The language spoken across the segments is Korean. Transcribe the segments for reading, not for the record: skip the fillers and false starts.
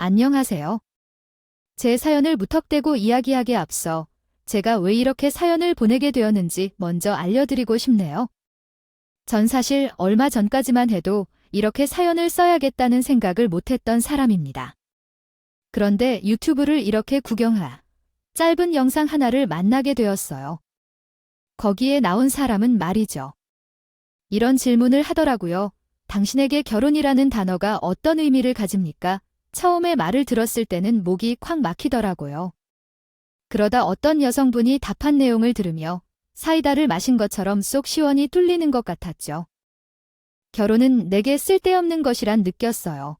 안녕하세요. 제 사연을 무턱대고 이야기하기에 앞서 제가 왜 이렇게 사연을 보내게 되었는지 먼저 알려드리고 싶네요. 전 사실 얼마 전까지만 해도 이렇게 사연을 써야겠다는 생각을 못했던 사람입니다. 그런데 유튜브를 이렇게 구경하 짧은 영상 하나를 만나게 되었어요. 거기에 나온 사람은 말이죠. 이런 질문을 하더라고요. 당신에게 결혼이라는 단어가 어떤 의미를 가집니까? 처음에 말을 들었을 때는 목이 콱 막히더라고요. 그러다 어떤 여성분이 답한 내용을 들으며 사이다를 마신 것처럼 쏙 시원히 뚫리는 것 같았죠. 결혼은 내게 쓸데없는 것이란 느꼈어요.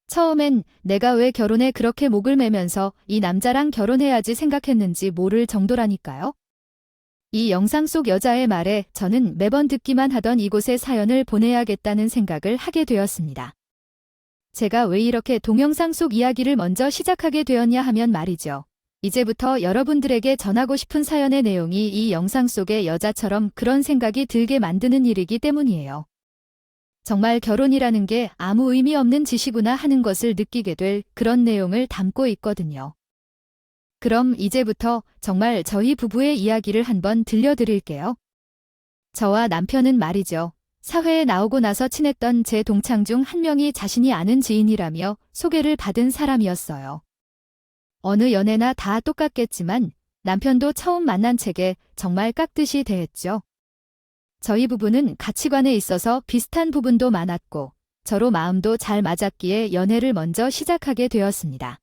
처음엔 내가 왜 결혼에 그렇게 목을 매면서 이 남자랑 결혼해야지 생각했는지 모를 정도라니까요. 이 영상 속 여자의 말에 저는 매번 듣기만 하던 이곳에 사연을 보내야겠다는 생각을 하게 되었습니다. 제가 왜 이렇게 동영상 속 이야기를 먼저 시작하게 되었냐 하면 말이죠. 이제부터 여러분들에게 전하고 싶은 사연의 내용이 이 영상 속의 여자처럼 그런 생각이 들게 만드는 일이기 때문이에요. 정말 결혼이라는 게 아무 의미 없는 짓이구나 하는 것을 느끼게 될 그런 내용을 담고 있거든요. 그럼 이제부터 정말 저희 부부의 이야기를 한번 들려드릴게요. 저와 남편은 말이죠. 사회에 나오고 나서 친했던 제 동창 중 한 명이 자신이 아는 지인이라며 소개를 받은 사람이었어요. 어느 연애나 다 똑같겠지만 남편도 처음 만난 책에 정말 깍듯이 대했죠. 저희 부부는 가치관에 있어서 비슷한 부분도 많았고 저로 마음도 잘 맞았기에 연애를 먼저 시작하게 되었습니다.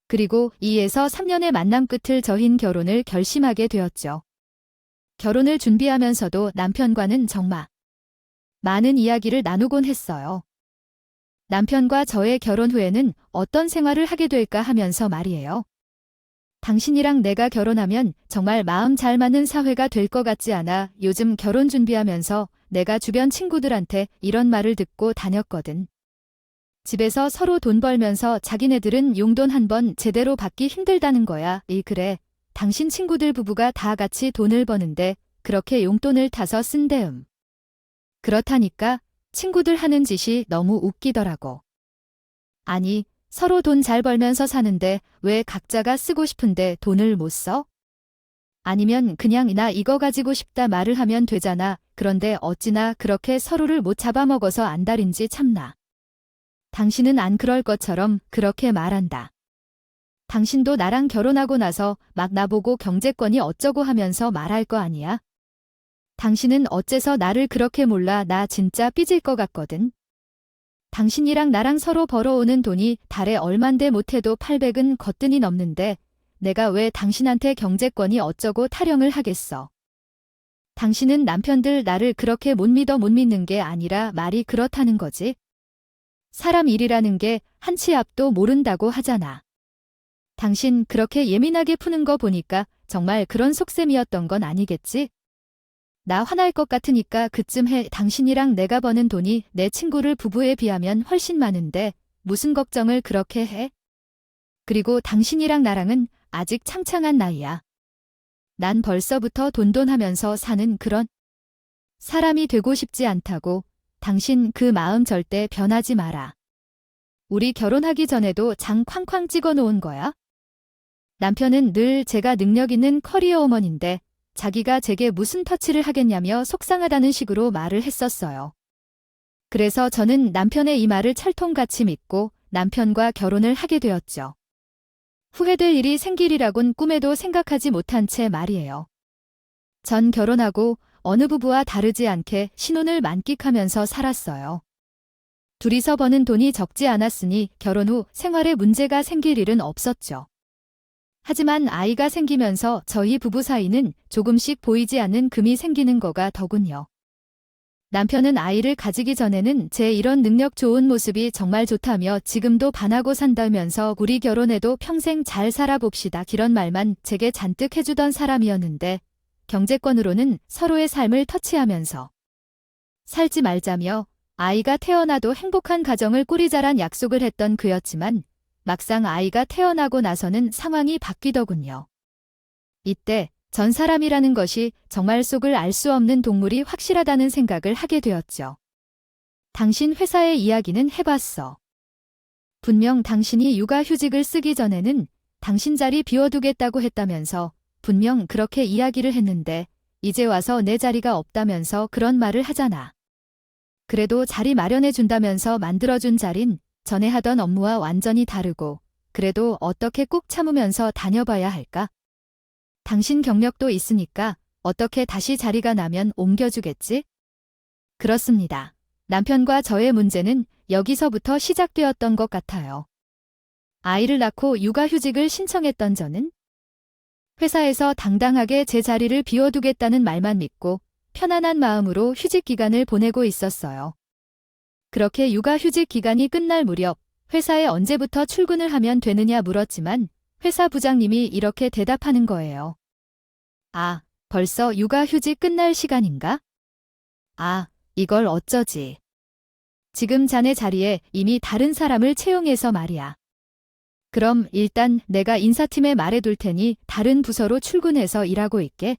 그리고 2에서 3년의 만남 끝을 저힌 결혼을 결심하게 되었죠. 결혼을 준비하면서도 남편과는 정말 많은 이야기를 나누곤 했어요. 남편과 저의 결혼 후에는 어떤 생활을 하게 될까 하면서 말이에요. 당신이랑 내가 결혼하면 정말 마음 잘 맞는 사회가 될 것 같지 않아. 요즘 결혼 준비하면서 내가 주변 친구들한테 이런 말을 듣고 다녔거든. 집에서 서로 돈 벌면서 자기네들은 용돈 한 번 제대로 받기 힘들다는 거야. 그래. 당신 친구들 부부가 다 같이 돈을 버는데 그렇게 용돈을 타서 쓴대음. 그렇다니까 친구들 하는 짓이 너무 웃기더라고. 아니, 서로 돈 잘 벌면서 사는데 왜 각자가 쓰고 싶은데 돈을 못 써? 아니면 그냥 나 이거 가지고 싶다 말을 하면 되잖아. 그런데 어찌나 그렇게 서로를 못 잡아먹어서 안달인지 참나. 당신은 안 그럴 것처럼 그렇게 말한다. 당신도 나랑 결혼하고 나서 막 나보고 경제권이 어쩌고 하면서 말할 거 아니야? 당신은 어째서 나를 그렇게 몰라. 나 진짜 삐질 것 같거든. 당신이랑 나랑 서로 벌어오는 돈이 달에 얼만데 못해도 800은 거뜬히 넘는데 내가 왜 당신한테 경제권이 어쩌고 타령을 하겠어. 당신은 남편들 나를 그렇게 못 믿는 게 아니라 말이 그렇다는 거지. 사람 일이라는 게 한 치 앞도 모른다고 하잖아. 당신 그렇게 예민하게 푸는 거 보니까 정말 그런 속셈이었던 건 아니겠지? 나 화날 것 같으니까 그쯤 해. 당신이랑 내가 버는 돈이 내 친구를 부부에 비하면 훨씬 많은데 무슨 걱정을 그렇게 해? 그리고 당신이랑 나랑은 아직 창창한 나이야. 난 벌써부터 돈돈하면서 사는 그런 사람이 되고 싶지 않다고. 당신 그 마음 절대 변하지 마라. 우리 결혼하기 전에도 장 쾅쾅 찍어 놓은 거야? 남편은 늘 제가 능력 있는 커리어 우먼인데 자기가 제게 무슨 터치를 하겠냐며 속상하다는 식으로 말을 했었어요. 그래서 저는 남편의 이 말을 철통같이 믿고 남편과 결혼을 하게 되었죠. 후회될 일이 생길이라곤 꿈에도 생각하지 못한 채 말이에요. 전 결혼하고 어느 부부와 다르지 않게 신혼을 만끽하면서 살았어요. 둘이서 버는 돈이 적지 않았으니 결혼 후 생활에 문제가 생길 일은 없었죠. 하지만 아이가 생기면서 저희 부부 사이는 조금씩 보이지 않는 금이 생기는 거가 더군요. 남편은 아이를 가지기 전에는 제 이런 능력 좋은 모습이 정말 좋다며 지금도 반하고 산다면서 우리 결혼해도 평생 잘 살아봅시다 이런 말만 제게 잔뜩 해주던 사람이었는데 경제권으로는 서로의 삶을 터치하면서 살지 말자며 아이가 태어나도 행복한 가정을 꾸리자란 약속을 했던 그였지만 막상 아이가 태어나고 나서는 상황이 바뀌더군요. 이때 전 사람이라는 것이 정말 속을 알 수 없는 동물이 확실하다는 생각을 하게 되었죠. 당신 회사의 이야기는 해봤어. 분명 당신이 육아휴직을 쓰기 전에는 당신 자리 비워두겠다고 했다면서 분명 그렇게 이야기를 했는데 이제 와서 내 자리가 없다면서 그런 말을 하잖아. 그래도 자리 마련해 준다면서 만들어준 자린 전에 하던 업무와 완전히 다르고 그래도 어떻게 꾹 참으면서 다녀봐야 할까? 당신 경력도 있으니까 어떻게 다시 자리가 나면 옮겨주겠지? 그렇습니다. 남편과 저의 문제는 여기서부터 시작되었던 것 같아요. 아이를 낳고 육아휴직을 신청했던 저는 회사에서 당당하게 제 자리를 비워두겠다는 말만 믿고 편안한 마음으로 휴직 기간을 보내고 있었어요. 그렇게 육아휴직 기간이 끝날 무렵 회사에 언제부터 출근을 하면 되느냐 물었지만 회사 부장님이 이렇게 대답하는 거예요. 아, 벌써 육아휴직 끝날 시간인가? 아, 이걸 어쩌지. 지금 자네 자리에 이미 다른 사람을 채용해서 말이야. 그럼 일단 내가 인사팀에 말해둘 테니 다른 부서로 출근해서 일하고 있게.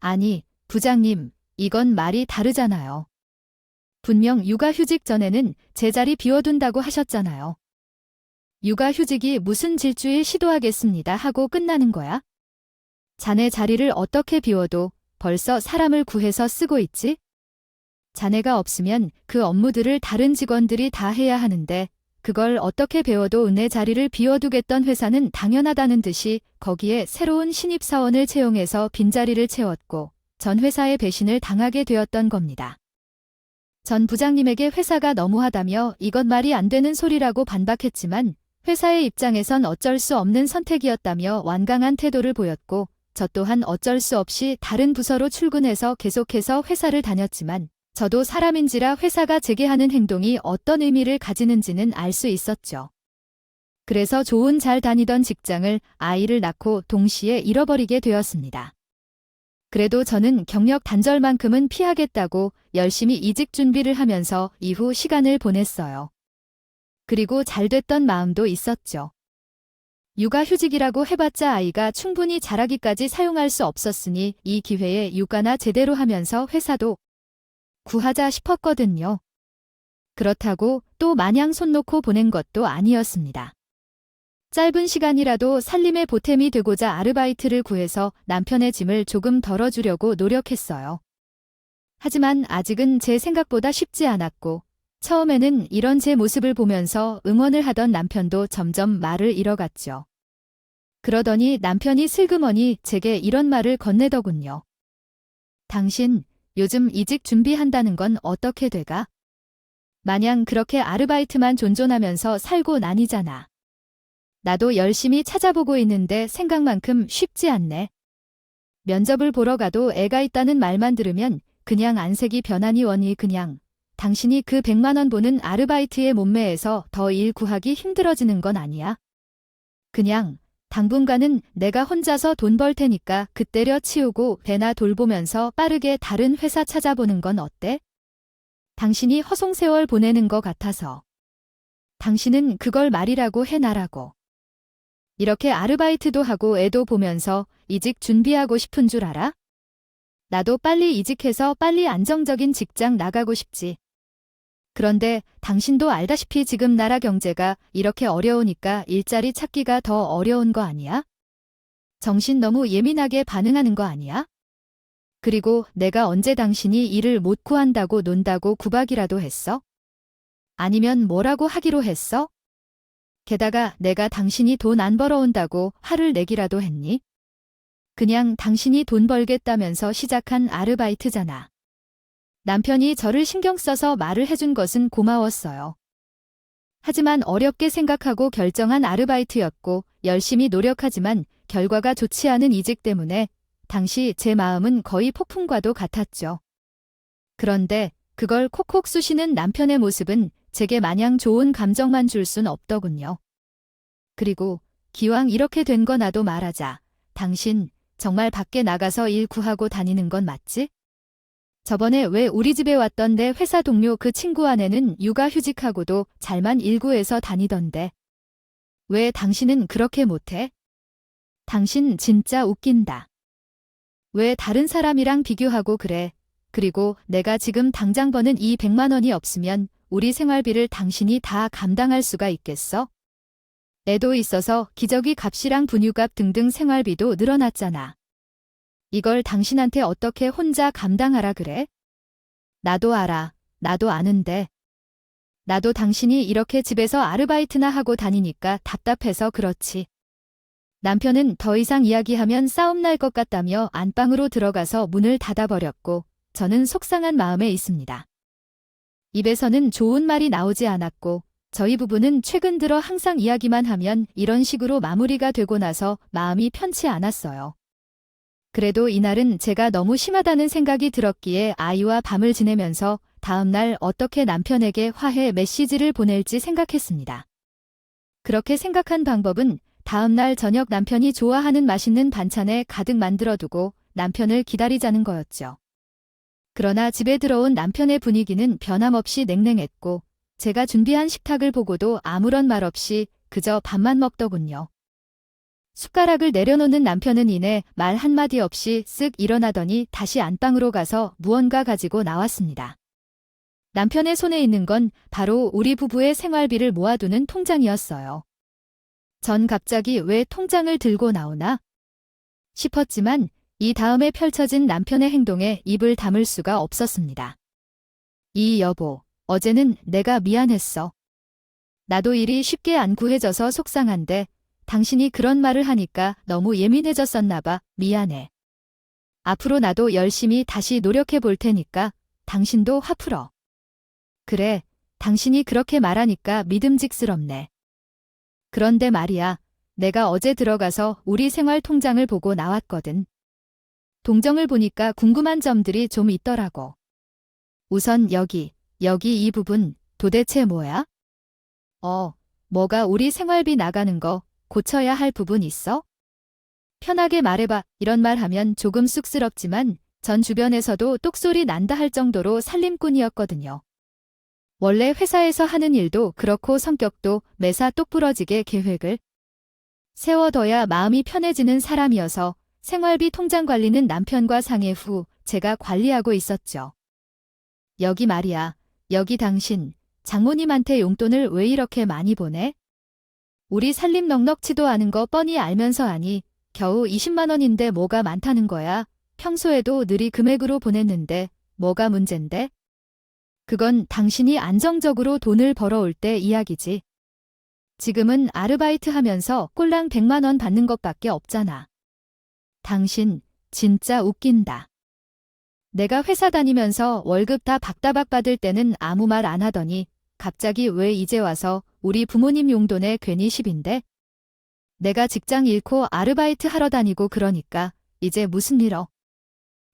아니, 부장님, 이건 말이 다르잖아요. 분명 육아휴직 전에는 제 자리 비워둔다고 하셨잖아요. 육아휴직이 무슨 질주일 시도하겠습니다 하고 끝나는 거야? 자네 자리를 어떻게 비워도 벌써 사람을 구해서 쓰고 있지? 자네가 없으면 그 업무들을 다른 직원들이 다 해야 하는데 그걸 어떻게 배워도 내 자리를 비워두겠던 회사는 당연하다는 듯이 거기에 새로운 신입사원을 채용해서 빈자리를 채웠고 전 회사의 배신을 당하게 되었던 겁니다. 전 부장님에게 회사가 너무하다며 이건 말이 안 되는 소리라고 반박했지만 회사의 입장에선 어쩔 수 없는 선택이었다며 완강한 태도를 보였고 저 또한 어쩔 수 없이 다른 부서로 출근해서 계속해서 회사를 다녔지만 저도 사람인지라 회사가 제게 하는 행동이 어떤 의미를 가지는지는 알 수 있었죠. 그래서 좋은 잘 다니던 직장을 아이를 낳고 동시에 잃어버리게 되었습니다. 그래도 저는 경력 단절만큼은 피하겠다고 열심히 이직 준비를 하면서 이후 시간을 보냈어요. 그리고 잘 됐던 마음도 있었죠. 육아휴직이라고 해봤자 아이가 충분히 자라기까지 사용할 수 없었으니 이 기회에 육아나 제대로 하면서 회사도 구하자 싶었거든요. 그렇다고 또 마냥 손 놓고 보낸 것도 아니었습니다. 짧은 시간이라도 살림의 보탬이 되고자 아르바이트를 구해서 남편의 짐을 조금 덜어주려고 노력했어요. 하지만 아직은 제 생각보다 쉽지 않았고 처음에는 이런 제 모습을 보면서 응원을 하던 남편도 점점 말을 잃어갔죠. 그러더니 남편이 슬그머니 제게 이런 말을 건네더군요. 당신 요즘 이직 준비한다는 건 어떻게 돼가? 마냥 그렇게 아르바이트만 존존하면서 살고 나니잖아. 나도 열심히 찾아보고 있는데 생각만큼 쉽지 않네. 면접을 보러 가도 애가 있다는 말만 들으면 그냥 안색이 변하니 원이 그냥 당신이 그 100만 원 보는 아르바이트의 몸매에서 더 일 구하기 힘들어지는 건 아니야? 그냥 당분간은 내가 혼자서 돈 벌 테니까 그때려 치우고 배나 돌보면서 빠르게 다른 회사 찾아보는 건 어때? 당신이 허송세월 보내는 것 같아서. 당신은 그걸 말이라고 해놔라고. 이렇게 아르바이트도 하고 애도 보면서 이직 준비하고 싶은 줄 알아? 나도 빨리 이직해서 빨리 안정적인 직장 나가고 싶지. 그런데 당신도 알다시피 지금 나라 경제가 이렇게 어려우니까 일자리 찾기가 더 어려운 거 아니야? 정신 너무 예민하게 반응하는 거 아니야? 그리고 내가 언제 당신이 일을 못 구한다고 논다고 구박이라도 했어? 아니면 뭐라고 하기로 했어? 게다가 내가 당신이 돈 안 벌어온다고 화를 내기라도 했니? 그냥 당신이 돈 벌겠다면서 시작한 아르바이트잖아. 남편이 저를 신경 써서 말을 해준 것은 고마웠어요. 하지만 어렵게 생각하고 결정한 아르바이트였고 열심히 노력하지만 결과가 좋지 않은 이직 때문에 당시 제 마음은 거의 폭풍과도 같았죠. 그런데 그걸 콕콕 쑤시는 남편의 모습은 제게 마냥 좋은 감정만 줄 순 없더군요. 그리고 기왕 이렇게 된 거 나도 말하자. 당신 정말 밖에 나가서 일 구하고 다니는 건 맞지? 저번에 왜 우리 집에 왔던 내 회사 동료 그 친구 아내는 육아휴직하고도 잘만 일 구해서 다니던데. 왜 당신은 그렇게 못해? 당신 진짜 웃긴다. 왜 다른 사람이랑 비교하고 그래? 그리고 내가 지금 당장 버는 이 100만 원이 없으면 우리 생활비를 당신이 다 감당할 수가 있겠어? 애도 있어서 기저귀 값이랑 분유값 등등 생활비도 늘어났잖아. 이걸 당신한테 어떻게 혼자 감당하라 그래? 나도 알아. 나도 아는데. 나도 당신이 이렇게 집에서 아르바이트나 하고 다니니까 답답해서 그렇지. 남편은 더 이상 이야기하면 싸움 날 것 같다며 안방으로 들어가서 문을 닫아버렸고 저는 속상한 마음에 있습니다. 입에서는 좋은 말이 나오지 않았고 저희 부부는 최근 들어 항상 이야기만 하면 이런 식으로 마무리가 되고 나서 마음이 편치 않았어요. 그래도 이날은 제가 너무 심하다는 생각이 들었기에 아이와 밤을 지내면서 다음날 어떻게 남편에게 화해 메시지를 보낼지 생각했습니다. 그렇게 생각한 방법은 다음날 저녁 남편이 좋아하는 맛있는 반찬에 가득 만들어두고 남편을 기다리자는 거였죠. 그러나 집에 들어온 남편의 분위기는 변함없이 냉랭했고 제가 준비한 식탁을 보고도 아무런 말 없이 그저 밥만 먹더군요. 숟가락을 내려놓는 남편은 이내 말 한마디 없이 쓱 일어나더니 다시 안방으로 가서 무언가 가지고 나왔습니다. 남편의 손에 있는 건 바로 우리 부부의 생활비를 모아두는 통장이었어요. 전 갑자기 왜 통장을 들고 나오나 싶었지만 이 다음에 펼쳐진 남편의 행동에 입을 다물 수가 없었습니다. 이 여보, 어제는 내가 미안했어. 나도 일이 쉽게 안 구해져서 속상한데 당신이 그런 말을 하니까 너무 예민해졌었나 봐. 미안해. 앞으로 나도 열심히 다시 노력해 볼 테니까 당신도 화 풀어. 그래, 당신이 그렇게 말하니까 믿음직스럽네. 그런데 말이야, 내가 어제 들어가서 우리 생활 통장을 보고 나왔거든. 동정을 보니까 궁금한 점들이 좀 있더라고. 우선 여기 이 부분 도대체 뭐야? 뭐가 우리 생활비 나가는 거 고쳐야 할 부분 있어? 편하게 말해봐. 이런 말 하면 조금 쑥스럽지만 전 주변에서도 똑소리 난다 할 정도로 살림꾼이었거든요. 원래 회사에서 하는 일도 그렇고 성격도 매사 똑부러지게 계획을 세워둬야 마음이 편해지는 사람이어서 생활비 통장 관리는 남편과 상의 후 제가 관리하고 있었죠. 여기 말이야, 여기 당신 장모님한테 용돈을 왜 이렇게 많이 보내? 우리 살림 넉넉치도 않은 거 뻔히 알면서 하니 겨우 20만 원인데 뭐가 많다는 거야. 평소에도 늘 이 금액으로 보냈는데 뭐가 문젠데? 그건 당신이 안정적으로 돈을 벌어올 때 이야기지. 지금은 아르바이트 하면서 꼴랑 100만 원 받는 것밖에 없잖아. 당신 진짜 웃긴다. 내가 회사 다니면서 월급 다 박다박 받을 때는 아무 말 안 하더니 갑자기 왜 이제 와서 우리 부모님 용돈에 괜히 10인데? 내가 직장 잃고 아르바이트 하러 다니고 그러니까 이제 무슨 일어?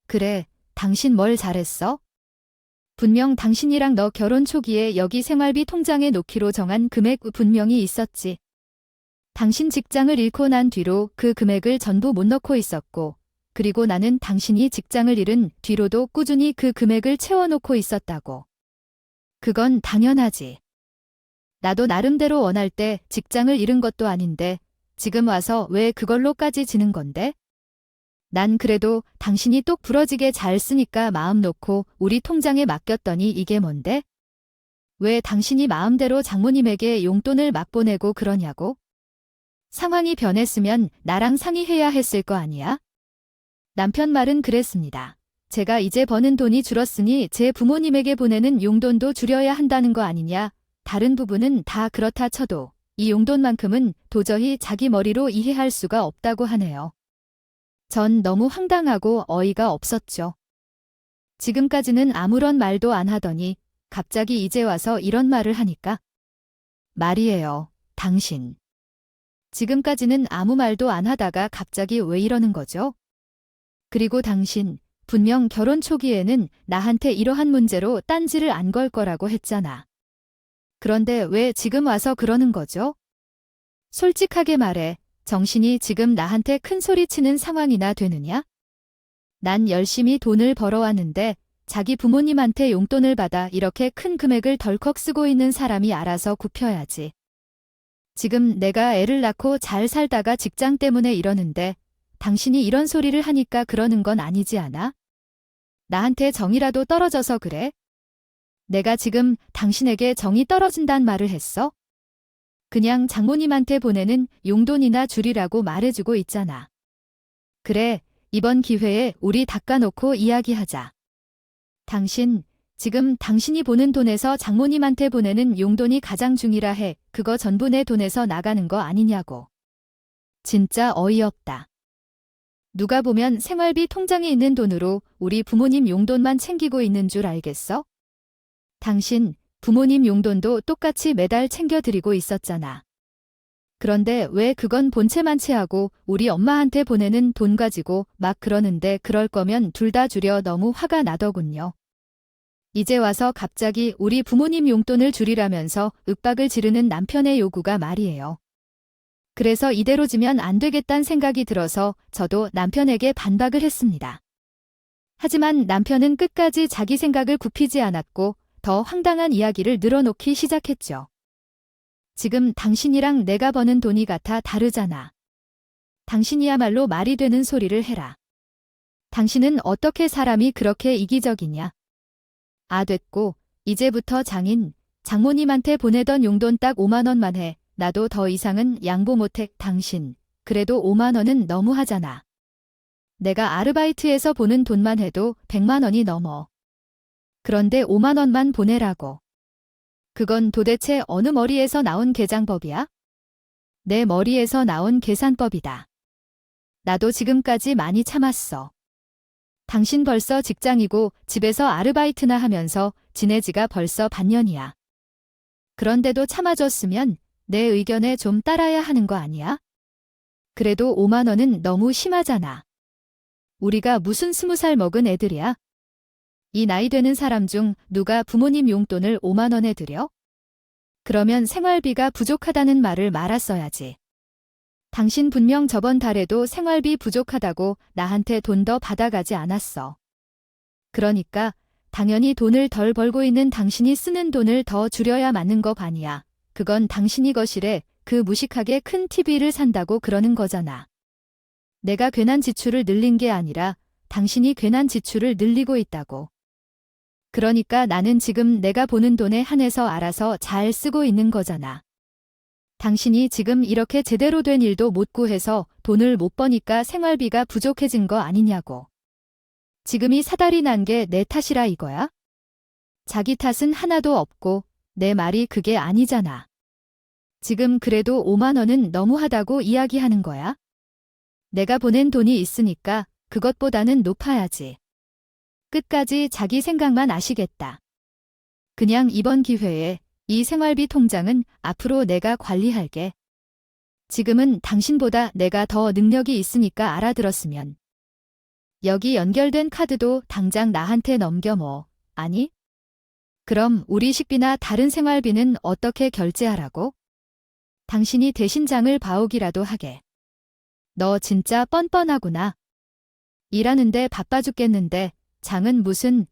그래, 당신 뭘 잘했어? 분명 당신이랑 너 결혼 초기에 여기 생활비 통장에 놓기로 정한 금액 분명히 있었지. 당신 직장을 잃고 난 뒤로 그 금액을 전부 못 넣고 있었고, 그리고 나는 당신이 직장을 잃은 뒤로도 꾸준히 그 금액을 채워놓고 있었다고. 그건 당연하지. 나도 나름대로 원할 때 직장을 잃은 것도 아닌데 지금 와서 왜 그걸로까지 지는 건데? 난 그래도 당신이 똑 부러지게 잘 쓰니까 마음 놓고 우리 통장에 맡겼더니 이게 뭔데? 왜 당신이 마음대로 장모님에게 용돈을 막 보내고 그러냐고? 상황이 변했으면 나랑 상의해야 했을 거 아니야? 남편 말은 그랬습니다. 제가 이제 버는 돈이 줄었으니 제 부모님에게 보내는 용돈도 줄여야 한다는 거 아니냐? 다른 부분은 다 그렇다 쳐도 이 용돈만큼은 도저히 자기 머리로 이해할 수가 없다고 하네요. 전 너무 황당하고 어이가 없었죠. 지금까지는 아무런 말도 안 하더니 갑자기 이제 와서 이런 말을 하니까. 말이에요, 당신. 지금까지는 아무 말도 안 하다가 갑자기 왜 이러는 거죠? 그리고 당신, 분명 결혼 초기에는 나한테 이러한 문제로 딴지를 안 걸 거라고 했잖아. 그런데 왜 지금 와서 그러는 거죠? 솔직하게 말해, 정신이 지금 나한테 큰 소리 치는 상황이나 되느냐? 난 열심히 돈을 벌어왔는데 자기 부모님한테 용돈을 받아 이렇게 큰 금액을 덜컥 쓰고 있는 사람이 알아서 굽혀야지. 지금 내가 애를 낳고 잘 살다가 직장 때문에 이러는데 당신이 이런 소리를 하니까 그러는 건 아니지 않아? 나한테 정이라도 떨어져서 그래? 내가 지금 당신에게 정이 떨어진단 말을 했어? 그냥 장모님한테 보내는 용돈이나 줄이라고 말해주고 있잖아. 그래, 이번 기회에 우리 닦아놓고 이야기하자. 지금 당신이 보는 돈에서 장모님한테 보내는 용돈이 가장 중이라 해. 그거 전부 내 돈에서 나가는 거 아니냐고. 진짜 어이없다. 누가 보면 생활비 통장에 있는 돈으로 우리 부모님 용돈만 챙기고 있는 줄 알겠어? 당신 부모님 용돈도 똑같이 매달 챙겨드리고 있었잖아. 그런데 왜 그건 본체만 채하고 우리 엄마한테 보내는 돈 가지고 막 그러는데 그럴 거면 둘 다 줄여. 너무 화가 나더군요. 이제 와서 갑자기 우리 부모님 용돈을 줄이라면서 윽박을 지르는 남편의 요구가 말이에요. 그래서 이대로지면 안 되겠다는 생각이 들어서 저도 남편에게 반박을 했습니다. 하지만 남편은 끝까지 자기 생각을 굽히지 않았고 더 황당한 이야기를 늘어놓기 시작했죠. 지금 당신이랑 내가 버는 돈이 같아 다르잖아. 당신이야말로 말이 되는 소리를 해라. 당신은 어떻게 사람이 그렇게 이기적이냐. 아, 됐고 이제부터 장모님한테 보내던 용돈 딱 5만 원만 해. 나도 더 이상은 양보 못해. 당신 그래도 5만 원은 너무하잖아. 내가 아르바이트에서 보는 돈만 해도 100만 원이 넘어. 그런데 5만 원만 보내라고. 그건 도대체 어느 머리에서 나온 계장법이야? 내 머리에서 나온 계산법이다. 나도 지금까지 많이 참았어. 당신 벌써 직장이고 집에서 아르바이트나 하면서 지낸 지가 벌써 반년이야. 그런데도 참아줬으면 내 의견에 좀 따라야 하는 거 아니야? 그래도 5만 원은 너무 심하잖아. 우리가 무슨 20살 먹은 애들이야? 이 나이 되는 사람 중 누가 부모님 용돈을 5만 원에 드려? 그러면 생활비가 부족하다는 말을 말았어야지. 당신 분명 저번 달에도 생활비 부족하다고 나한테 돈 더 받아가지 않았어. 그러니까 당연히 돈을 덜 벌고 있는 당신이 쓰는 돈을 더 줄여야 맞는 거 아니야. 그건 당신이 거실에 그 무식하게 큰 TV를 산다고 그러는 거잖아. 내가 괜한 지출을 늘린 게 아니라 당신이 괜한 지출을 늘리고 있다고. 그러니까 나는 지금 내가 보는 돈에 한해서 알아서 잘 쓰고 있는 거잖아. 당신이 지금 이렇게 제대로 된 일도 못 구해서 돈을 못 버니까 생활비가 부족해진 거 아니냐고. 지금이 사달이 난 게 내 탓이라 이거야? 자기 탓은 하나도 없고 내 말이 그게 아니잖아. 지금 그래도 5만 원은 너무하다고 이야기하는 거야? 내가 보낸 돈이 있으니까 그것보다는 높아야지. 끝까지 자기 생각만 아시겠다. 그냥 이번 기회에 이 생활비 통장은 앞으로 내가 관리할게. 지금은 당신보다 내가 더 능력이 있으니까 알아들었으면. 여기 연결된 카드도 당장 나한테 넘겨 뭐. 아니? 그럼 우리 식비나 다른 생활비는 어떻게 결제하라고? 당신이 대신 장을 봐오기라도 하게. 너 진짜 뻔뻔하구나. 일하는데 바빠 죽겠는데 장은 무슨.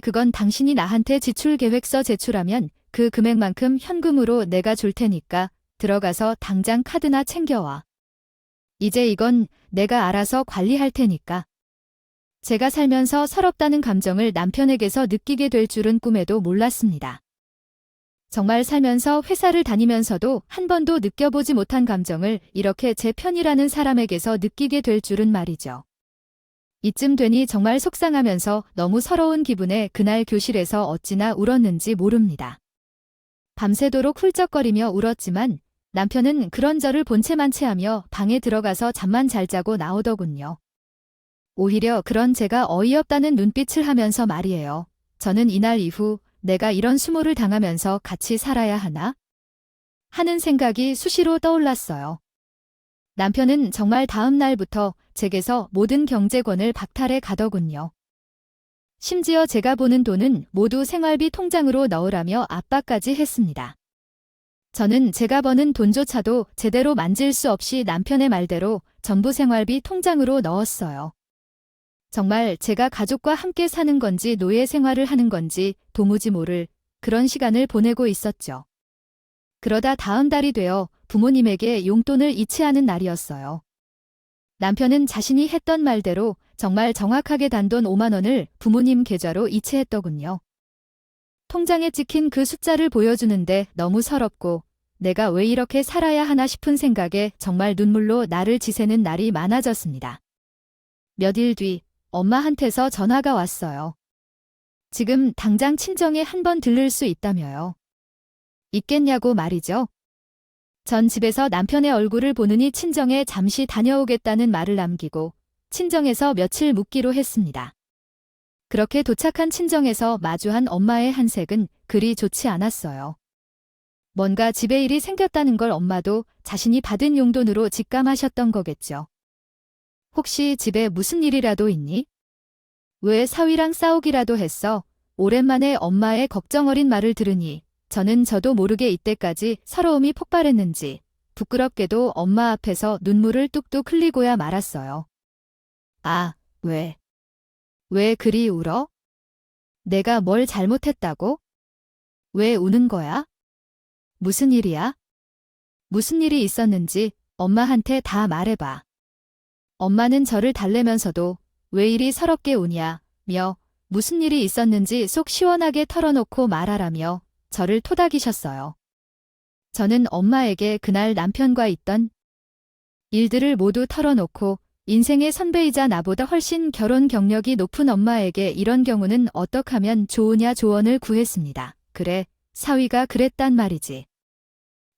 그건 당신이 나한테 지출 계획서 제출하면 그 금액만큼 현금으로 내가 줄 테니까 들어가서 당장 카드나 챙겨와. 이제 이건 내가 알아서 관리할 테니까. 제가 살면서 서럽다는 감정을 남편에게서 느끼게 될 줄은 꿈에도 몰랐습니다. 정말 살면서 회사를 다니면서도 한 번도 느껴보지 못한 감정을 이렇게 제 편이라는 사람에게서 느끼게 될 줄은 말이죠. 이쯤 되니 정말 속상하면서 너무 서러운 기분에 그날 교실에서 어찌나 울었는지 모릅니다. 밤새도록 훌쩍거리며 울었지만 남편은 그런 저를 본체만 체하며 방에 들어가서 잠만 잘 자고 나오더군요. 오히려 그런 제가 어이없다는 눈빛을 하면서 말이에요. 저는 이날 이후 내가 이런 수모를 당하면서 같이 살아야 하나? 하는 생각이 수시로 떠올랐어요. 남편은 정말 다음 날부터 제게서 모든 경제권을 박탈해 가더군요. 심지어 제가 보는 돈은 모두 생활비 통장으로 넣으라며 압박까지 했습니다. 저는 제가 버는 돈조차도 제대로 만질 수 없이 남편의 말대로 전부 생활비 통장으로 넣었어요. 정말 제가 가족과 함께 사는 건지 노예 생활을 하는 건지 도무지 모를 그런 시간을 보내고 있었죠. 그러다 다음 달이 되어 부모님에게 용돈을 이체하는 날이었어요. 남편은 자신이 했던 말대로 정말 정확하게 단돈 5만 원을 부모님 계좌로 이체했더군요. 통장에 찍힌 그 숫자를 보여주는데 너무 서럽고 내가 왜 이렇게 살아야 하나 싶은 생각에 정말 눈물로 나를 지새는 날이 많아졌습니다. 몇 일 뒤 엄마한테서 전화가 왔어요. 지금 당장 친정에 한번 들를 수 있다며요. 있겠냐고 말이죠. 전 집에서 남편의 얼굴을 보느니 친정에 잠시 다녀오겠다는 말을 남기고 친정에서 며칠 묵기로 했습니다. 그렇게 도착한 친정에서 마주한 엄마의 한색은 그리 좋지 않았어요. 뭔가 집에 일이 생겼다는 걸 엄마도 자신이 받은 용돈으로 직감하셨던 거겠죠. 혹시 집에 무슨 일이라도 있니? 왜 사위랑 싸우기라도 했어? 오랜만에 엄마의 걱정 어린 말을 들으니 저도 모르게 이때까지 서러움이 폭발했는지 부끄럽게도 엄마 앞에서 눈물을 뚝뚝 흘리고야 말았어요. 아, 왜? 왜 그리 울어? 내가 뭘 잘못했다고? 왜 우는 거야? 무슨 일이야? 무슨 일이 있었는지 엄마한테 다 말해봐. 엄마는 저를 달래면서도 왜 이리 서럽게 우냐 며 무슨 일이 있었는지 속 시원하게 털어놓고 말하라며 저를 토닥이셨어요. 저는 엄마에게 그날 남편과 있던 일들을 모두 털어놓고 인생의 선배이자 나보다 훨씬 결혼 경력이 높은 엄마에게 이런 경우는 어떻게 하면 좋으냐 조언을 구했습니다. 그래, 사위가 그랬단 말이지.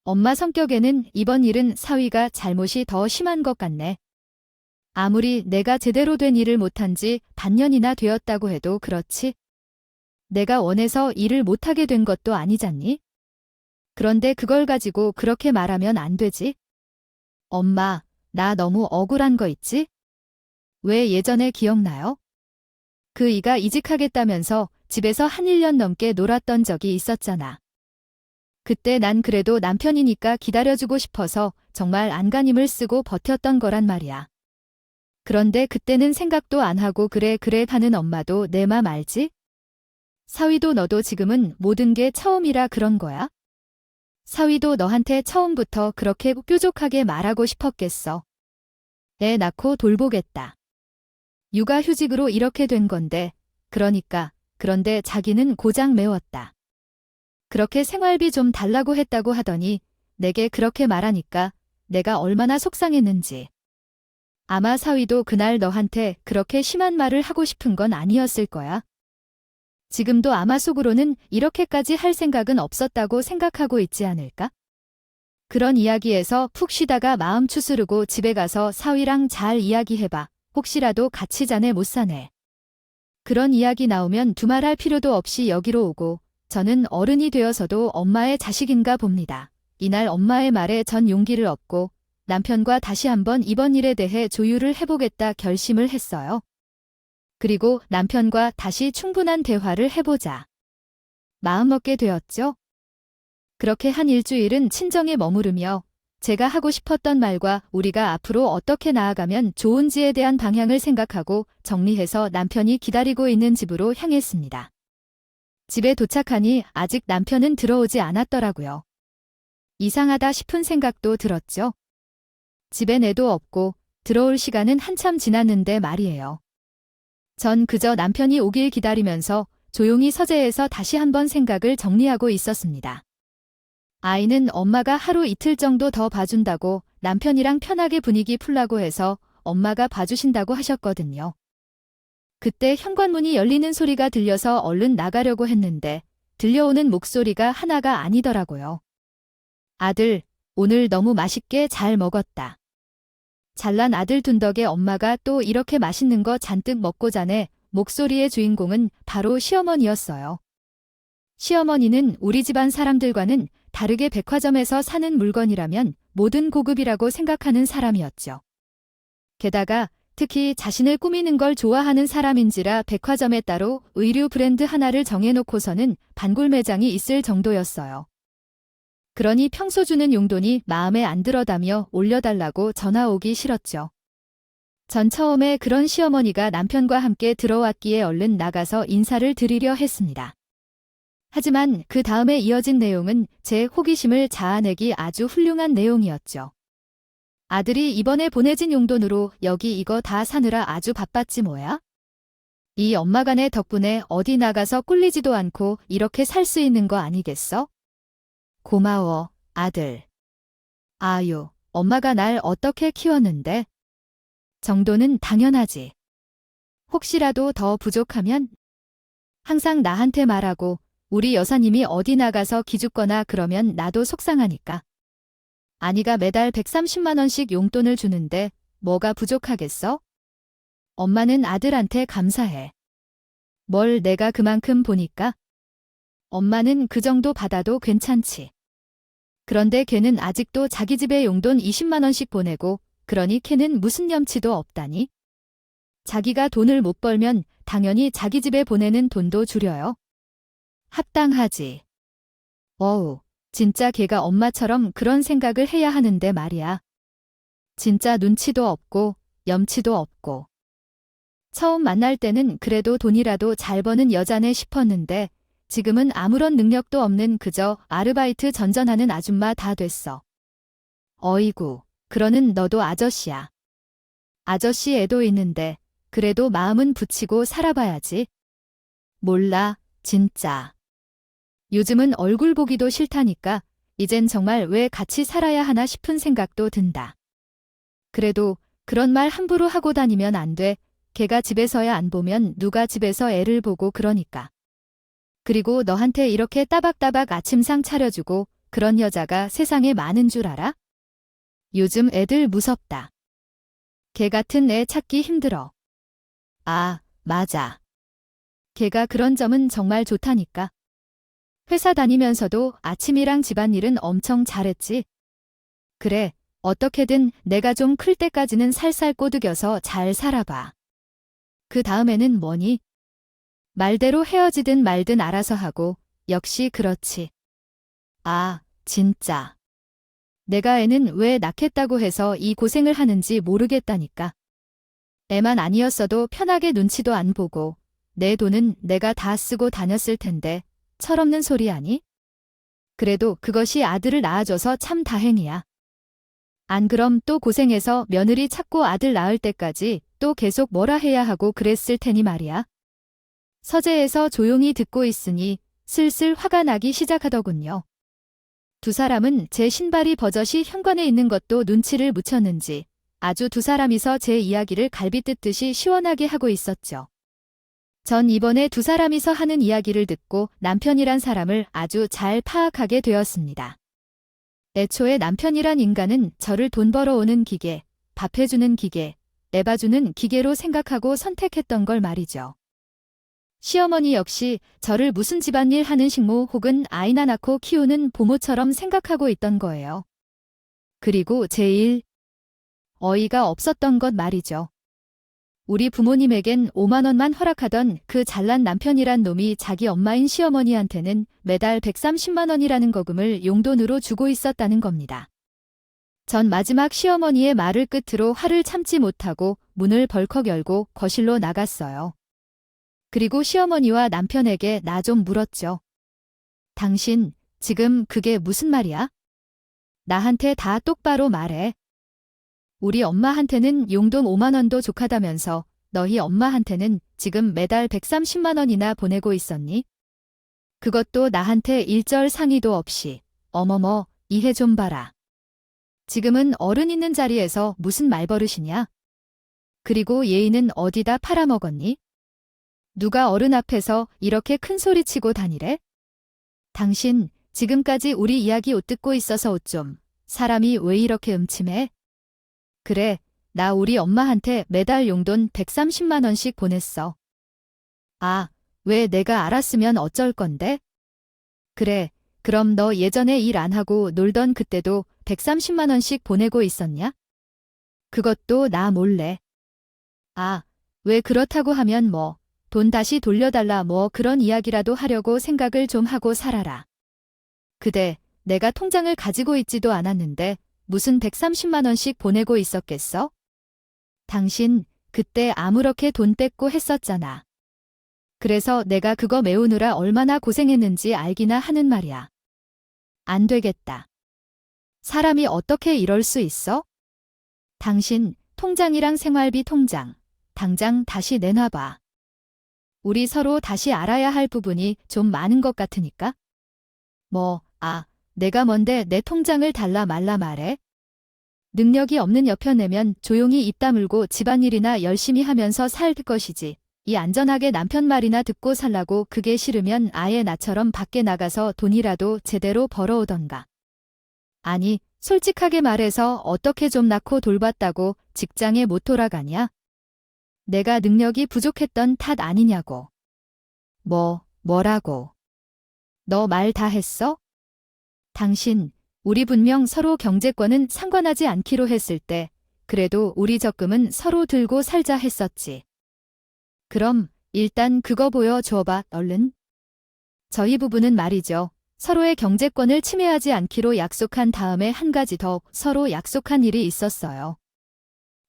엄마 성격에는 이번 일은 사위가 잘못이 더 심한 것 같네. 아무리 내가 제대로 된 일을 못한 지 반년이나 되었다고 해도 그렇지. 내가 원해서 일을 못하게 된 것도 아니잖니? 그런데 그걸 가지고 그렇게 말하면 안 되지. 엄마, 나 너무 억울한 거 있지? 왜 예전에 기억나요? 그 이가 이직하겠다면서 집에서 한 1년 넘게 놀았던 적이 있었잖아. 그때 난 그래도 남편이니까 기다려주고 싶어서 정말 안간힘을 쓰고 버텼던 거란 말이야. 그런데 그때는 생각도 안 하고 그래 하는 엄마도 내 맘 알지? 사위도 너도 지금은 모든 게 처음이라 그런 거야? 사위도 너한테 처음부터 그렇게 뾰족하게 말하고 싶었겠어. 애 낳고 돌보겠다. 육아휴직으로 이렇게 된 건데, 그런데 자기는 고장 메웠다. 그렇게 생활비 좀 달라고 했다고 하더니 내게 그렇게 말하니까 내가 얼마나 속상했는지. 아마 사위도 그날 너한테 그렇게 심한 말을 하고 싶은 건 아니었을 거야. 지금도 아마 속으로는 이렇게까지 할 생각은 없었다고 생각하고 있지 않을까? 그런 이야기에서 푹 쉬다가 마음 추스르고 집에 가서 사위랑 잘 이야기해봐. 혹시라도 같이 자네 못 사네. 그런 이야기 나오면 두말할 필요도 없이 여기로 오고 저는 어른이 되어서도 엄마의 자식인가 봅니다. 이날 엄마의 말에 전 용기를 얻고 남편과 다시 한번 이번 일에 대해 조율을 해보겠다 결심을 했어요. 그리고 남편과 다시 충분한 대화를 해보자. 마음먹게 되었죠. 그렇게 한 일주일은 친정에 머무르며 제가 하고 싶었던 말과 우리가 앞으로 어떻게 나아가면 좋은지에 대한 방향을 생각하고 정리해서 남편이 기다리고 있는 집으로 향했습니다. 집에 도착하니 아직 남편은 들어오지 않았더라고요. 이상하다 싶은 생각도 들었죠. 집엔 애도 없고 들어올 시간은 한참 지났는데 말이에요. 전 그저 남편이 오길 기다리면서 조용히 서재에서 다시 한번 생각을 정리하고 있었습니다. 아이는 엄마가 하루 이틀 정도 더 봐준다고 남편이랑 편하게 분위기 풀라고 해서 엄마가 봐주신다고 하셨거든요. 그때 현관문이 열리는 소리가 들려서 얼른 나가려고 했는데 들려오는 목소리가 하나가 아니더라고요. 아들, 오늘 너무 맛있게 잘 먹었다. 잘난 아들 둔 덕에 엄마가 또 이렇게 맛있는 거 잔뜩 먹고 자네. 목소리의 주인공은 바로 시어머니였어요. 시어머니는 우리 집안 사람들과는 다르게 백화점에서 사는 물건이라면 모든 고급이라고 생각하는 사람이었죠. 게다가 특히 자신을 꾸미는 걸 좋아하는 사람인지라 백화점에 따로 의류 브랜드 하나를 정해놓고서는 단골 매장이 있을 정도였어요. 그러니 평소 주는 용돈이 마음에 안 들어다며 올려달라고 전화 오기 싫었죠. 전 처음에 그런 시어머니가 남편과 함께 들어왔기에 얼른 나가서 인사를 드리려 했습니다. 하지만 그 다음에 이어진 내용은 제 호기심을 자아내기 아주 훌륭한 내용이었죠. 아들이 이번에 보내진 용돈으로 여기 이거 다 사느라 아주 바빴지 뭐야? 이 엄마가네 덕분에 어디 나가서 꿀리지도 않고 이렇게 살 수 있는 거 아니겠어? 고마워, 아들. 아유, 엄마가 날 어떻게 키웠는데? 정도는 당연하지. 혹시라도 더 부족하면 항상 나한테 말하고 우리 여사님이 어디 나가서 기죽거나 그러면 나도 속상하니까. 아니가 매달 130만 원씩 용돈을 주는데 뭐가 부족하겠어? 엄마는 아들한테 감사해. 뭘 내가 그만큼 보니까? 엄마는 그 정도 받아도 괜찮지. 그런데 걔는 아직도 자기 집에 용돈 20만 원씩 보내고 그러니 걔는 무슨 염치도 없다니? 자기가 돈을 못 벌면 당연히 자기 집에 보내는 돈도 줄여요. 합당하지. 어우, 진짜 걔가 엄마처럼 그런 생각을 해야 하는데 말이야. 진짜 눈치도 없고 염치도 없고. 처음 만날 때는 그래도 돈이라도 잘 버는 여자네 싶었는데 지금은 아무런 능력도 없는 그저 아르바이트 전전하는 아줌마 다 됐어. 어이구, 그러는 너도 아저씨야. 아저씨 애도 있는데 그래도 마음은 붙이고 살아봐야지. 몰라, 진짜. 요즘은 얼굴 보기도 싫다니까 이젠 정말 왜 같이 살아야 하나 싶은 생각도 든다. 그래도 그런 말 함부로 하고 다니면 안 돼. 걔가 집에서야 안 보면 누가 집에서 애를 보고 그러니까. 그리고 너한테 이렇게 따박따박 아침상 차려주고 그런 여자가 세상에 많은 줄 알아? 요즘 애들 무섭다. 걔 같은 애 찾기 힘들어. 아, 맞아. 걔가 그런 점은 정말 좋다니까. 회사 다니면서도 아침이랑 집안일은 엄청 잘했지. 그래, 어떻게든 내가 좀 클 때까지는 살살 꼬드겨서 잘 살아봐. 그 다음에는 뭐니? 말대로 헤어지든 말든 알아서 하고, 역시 그렇지. 아, 진짜. 내가 애는 왜 낳겠다고 해서 이 고생을 하는지 모르겠다니까. 애만 아니었어도 편하게 눈치도 안 보고, 내 돈은 내가 다 쓰고 다녔을 텐데, 철없는 소리 아니? 그래도 그것이 아들을 낳아줘서 참 다행이야. 안 그럼 또 고생해서 며느리 찾고 아들 낳을 때까지 또 계속 뭐라 해야 하고 그랬을 테니 말이야. 서재에서 조용히 듣고 있으니 슬슬 화가 나기 시작하더군요. 두 사람은 제 신발이 버젓이 현관에 있는 것도 눈치를 묻혔는지 아주 두 사람이서 제 이야기를 갈비 뜯듯이 시원하게 하고 있었죠. 전 이번에 두 사람이서 하는 이야기를 듣고 남편이란 사람을 아주 잘 파악하게 되었습니다. 애초에 남편이란 인간은 저를 돈 벌어오는 기계, 밥해주는 기계, 애 봐주는 기계로 생각하고 선택했던 걸 말이죠. 시어머니 역시 저를 무슨 집안일 하는 식모 혹은 아이나 낳고 키우는 부모처럼 생각하고 있던 거예요. 그리고 제일 어이가 없었던 것 말이죠. 우리 부모님에겐 5만 원만 허락하던 그 잘난 남편이란 놈이 자기 엄마인 시어머니한테는 매달 130만 원이라는 거금을 용돈으로 주고 있었다는 겁니다. 전 마지막 시어머니의 말을 끝으로 화를 참지 못하고 문을 벌컥 열고 거실로 나갔어요. 그리고 시어머니와 남편에게 나 좀 물었죠. 당신, 지금 그게 무슨 말이야? 나한테 다 똑바로 말해. 우리 엄마한테는 용돈 5만 원도 족하다면서 너희 엄마한테는 지금 매달 130만 원이나 보내고 있었니? 그것도 나한테 일절 상의도 없이. 어머머, 이해 좀 봐라. 지금은 어른 있는 자리에서 무슨 말버릇이냐? 그리고 예의는 어디다 팔아먹었니? 누가 어른 앞에서 이렇게 큰 소리 치고 다니래? 당신, 지금까지 우리 이야기 옷 듣고 있어서 옷 좀. 사람이 왜 이렇게 음침해? 그래, 나 우리 엄마한테 매달 용돈 130만 원씩 보냈어. 아, 왜 내가 알았으면 어쩔 건데? 그래, 그럼 너 예전에 일 안 하고 놀던 그때도 130만 원씩 보내고 있었냐? 그것도 나 몰래. 아, 왜 그렇다고 하면 뭐, 돈 다시 돌려달라 뭐 그런 이야기라도 하려고 생각을 좀 하고 살아라. 그대, 내가 통장을 가지고 있지도 않았는데 무슨 130만 원씩 보내고 있었겠어? 당신, 그때 아무렇게 돈 뺏고 했었잖아. 그래서 내가 그거 메우느라 얼마나 고생했는지 알기나 하는 말이야. 안 되겠다. 사람이 어떻게 이럴 수 있어? 당신, 통장이랑 생활비 통장, 당장 다시 내놔봐. 우리 서로 다시 알아야 할 부분이 좀 많은 것 같으니까. 내가 뭔데 내 통장을 달라 말라 말해? 능력이 없는 여편내면 조용히 입 다물고 집안일이나 열심히 하면서 살 것이지. 이 안전하게 남편 말이나 듣고 살라고 그게 싫으면 아예 나처럼 밖에 나가서 돈이라도 제대로 벌어오던가. 아니, 솔직하게 말해서 어떻게 좀 낳고 돌봤다고 직장에 못 돌아가냐? 내가 능력이 부족했던 탓 아니냐고. 뭐라고? 너 말 다 했어? 당신, 우리 분명 서로 경제권은 상관하지 않기로 했을 때, 그래도 우리 적금은 서로 들고 살자 했었지. 그럼 일단 그거 보여줘봐, 얼른. 저희 부부는 말이죠. 서로의 경제권을 침해하지 않기로 약속한 다음에 한 가지 더 서로 약속한 일이 있었어요.